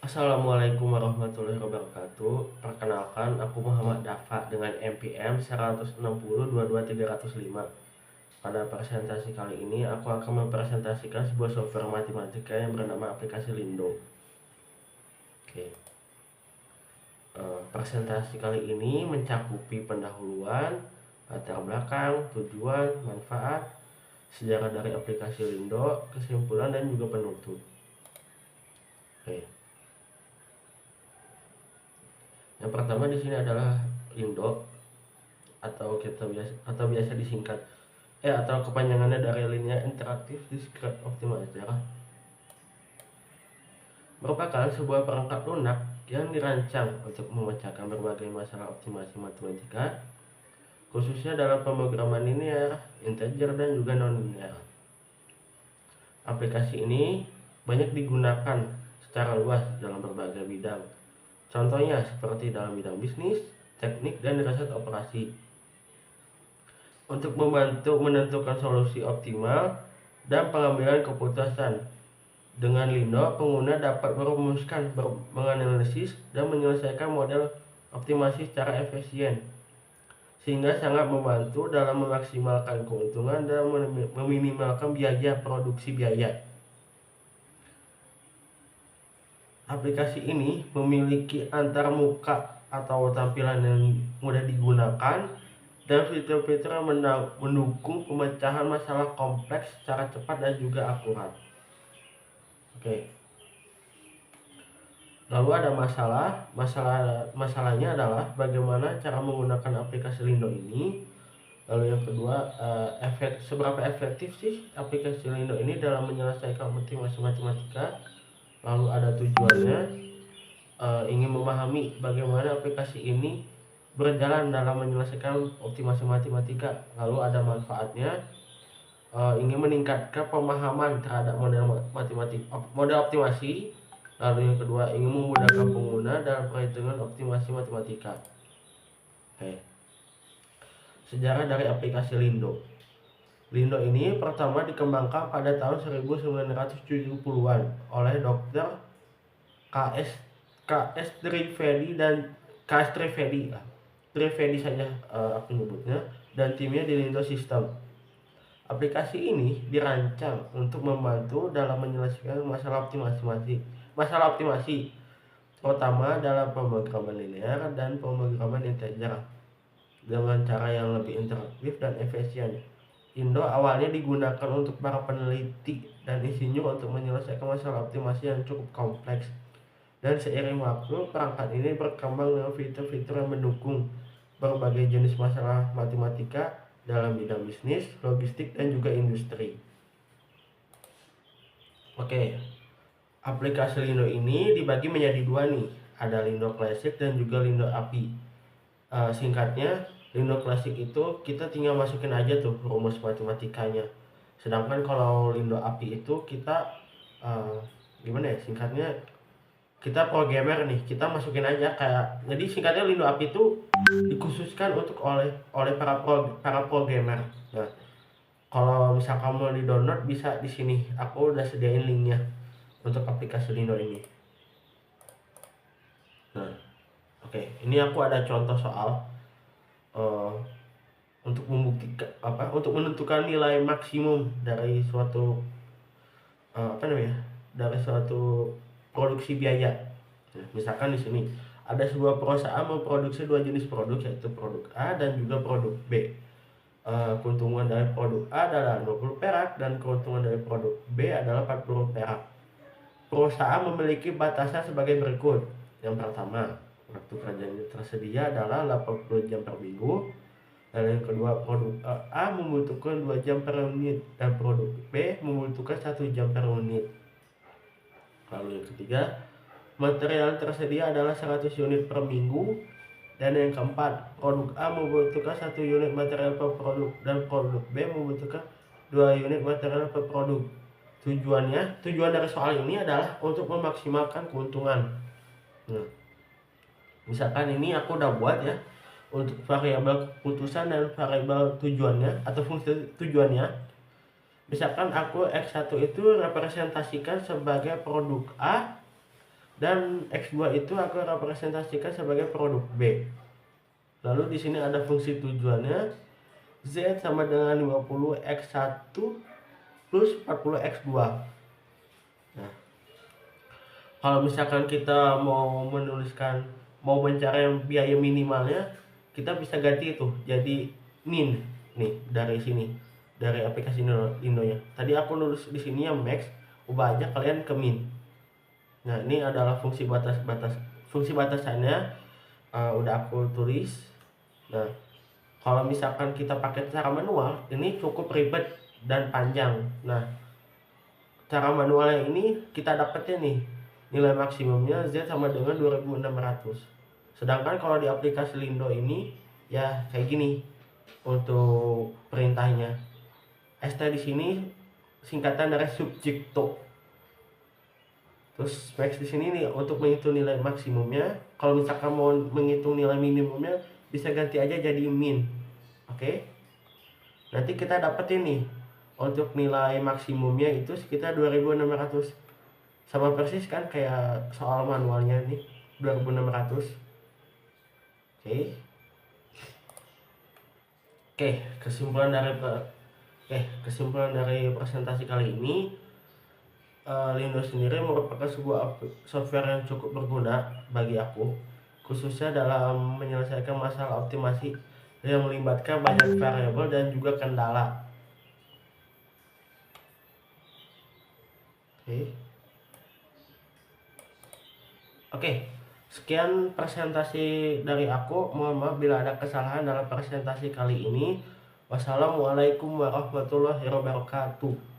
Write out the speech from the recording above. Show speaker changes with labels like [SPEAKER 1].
[SPEAKER 1] Assalamualaikum warahmatullahi wabarakatuh. Perkenalkan, aku Muhammad Dafa dengan NPM 160 Pada presentasi kali ini, aku akan mempresentasikan sebuah software matematika yang bernama aplikasi Lindo. Oke. Presentasi kali ini mencakupi pendahuluan, latar belakang, tujuan, manfaat, sejarah dari aplikasi Lindo, kesimpulan, dan juga penutup. Oke. Yang pertama di sini adalah Lindo atau biasa disingkat atau kepanjangannya dari Linear Interactive Discrete Optimizer, merupakan sebuah perangkat lunak yang dirancang untuk memecahkan berbagai masalah optimasi matematika, khususnya dalam pemrograman linear, integer, dan juga non-linear. Aplikasi ini banyak digunakan secara luas dalam berbagai bidang, contohnya seperti dalam bidang bisnis, teknik, dan riset operasi. Untuk membantu menentukan solusi optimal dan pengambilan keputusan, dengan Lindo, pengguna dapat merumuskan, menganalisis, dan menyelesaikan model optimasi secara efisien, sehingga sangat membantu dalam memaksimalkan keuntungan dan meminimalkan biaya produksi biaya. Aplikasi ini memiliki antarmuka atau tampilan yang mudah digunakan dan fitur-fitur yang mendukung pemecahan masalah kompleks secara cepat dan juga akurat. Oke. Lalu ada masalahnya adalah bagaimana cara menggunakan aplikasi Lindo ini. Lalu yang kedua, seberapa efektif sih aplikasi Lindo ini dalam menyelesaikan optimasi matematika. Lalu ada tujuannya, ingin memahami bagaimana aplikasi ini berjalan dalam menyelesaikan optimasi matematika. Lalu ada manfaatnya, ingin meningkatkan pemahaman terhadap model optimasi. Lalu yang kedua, ingin memudahkan pengguna dalam perhitungan optimasi matematika. Oke. Sejarah dari aplikasi Lindo. Lindo ini pertama dikembangkan pada tahun 1970-an oleh Dr. KS Trivedi dan KS Trivedi saja aku nyebutnya, dan timnya di Lindo System. Aplikasi ini dirancang untuk membantu dalam menyelesaikan masalah optimasi, terutama dalam pemrograman linear dan pemrograman integer, dengan cara yang lebih interaktif dan efisien. Lindo awalnya digunakan untuk para peneliti dan insinyur untuk menyelesaikan masalah optimasi yang cukup kompleks. Dan seiring waktu, perangkat ini berkembang dengan fitur-fitur yang mendukung berbagai jenis masalah matematika dalam bidang bisnis, logistik, dan juga industri. Oke, aplikasi Lindo ini dibagi menjadi dua nih, ada Lindo Classic dan juga Lindo API. Singkatnya, Lindo Classic itu kita tinggal masukin aja tuh rumus matematikanya. Sedangkan kalau Lindo API itu kita gimana ya singkatnya, kita programmer nih, kita masukin aja kayak, jadi singkatnya Lindo API itu dikhususkan untuk oleh para programmer. Nah, kalau misal kamu mau di download bisa di sini, aku udah sediain linknya untuk aplikasi Lindo ini. Nah, oke, ini aku ada contoh soal untuk untuk menentukan nilai maksimum dari suatu dari suatu produksi biaya. Nah, misalkan di sini ada sebuah perusahaan memproduksi dua jenis produk, yaitu produk A dan juga produk B. Keuntungan dari produk A adalah 20 perak dan keuntungan dari produk B adalah 40 perak. Perusahaan memiliki batasan sebagai berikut. Yang pertama, waktu kerja yang tersedia adalah 80 jam per minggu. Dan yang kedua, produk A membutuhkan 2 jam per unit dan produk B membutuhkan 1 jam per unit. Lalu yang ketiga, material yang tersedia adalah 100 unit per minggu. Dan yang keempat, produk A membutuhkan 1 unit material per produk dan produk B membutuhkan 2 unit material per produk. Tujuan dari soal ini adalah untuk memaksimalkan keuntungan. Nah, misalkan ini aku udah buat ya untuk variabel keputusan dan variabel tujuannya atau fungsi tujuannya. Misalkan aku X1 itu representasikan sebagai produk A dan X2 itu aku representasikan sebagai produk B. Lalu di sini ada fungsi tujuannya, Z sama dengan 50x1 plus 40x2. Nah, kalau misalkan kita mau mencari biaya minimalnya, kita bisa ganti itu jadi min nih dari sini, dari aplikasi Indo ya. Tadi aku nulis di sini ya max, ubah aja kalian ke min. Nah, ini adalah fungsi batasannya, udah aku tulis. Nah, kalau misalkan kita pakai cara manual, ini cukup ribet dan panjang. Nah, cara manualnya ini kita dapatnya nih, nilai maksimumnya Z sama dengan 2600. Sedangkan kalau di aplikasi Lindo ini ya kayak gini untuk perintahnya. ST di sini singkatan dari subjekto. Terus max di sini nih untuk menghitung nilai maksimumnya. Kalau misalkan mau menghitung nilai minimumnya bisa ganti aja jadi min. Oke. Nanti kita dapat ini untuk nilai maksimumnya itu sekitar 2600. Sama persis kan kayak soal manualnya nih, 2600. Oke. Kesimpulan dari presentasi kali ini, Lindo sendiri merupakan sebuah software yang cukup berguna bagi aku, khususnya dalam menyelesaikan masalah optimasi yang melibatkan banyak variabel dan juga kendala. Oke, sekian presentasi dari aku. Mohon maaf bila ada kesalahan dalam presentasi kali ini. Wassalamualaikum warahmatullahi wabarakatuh.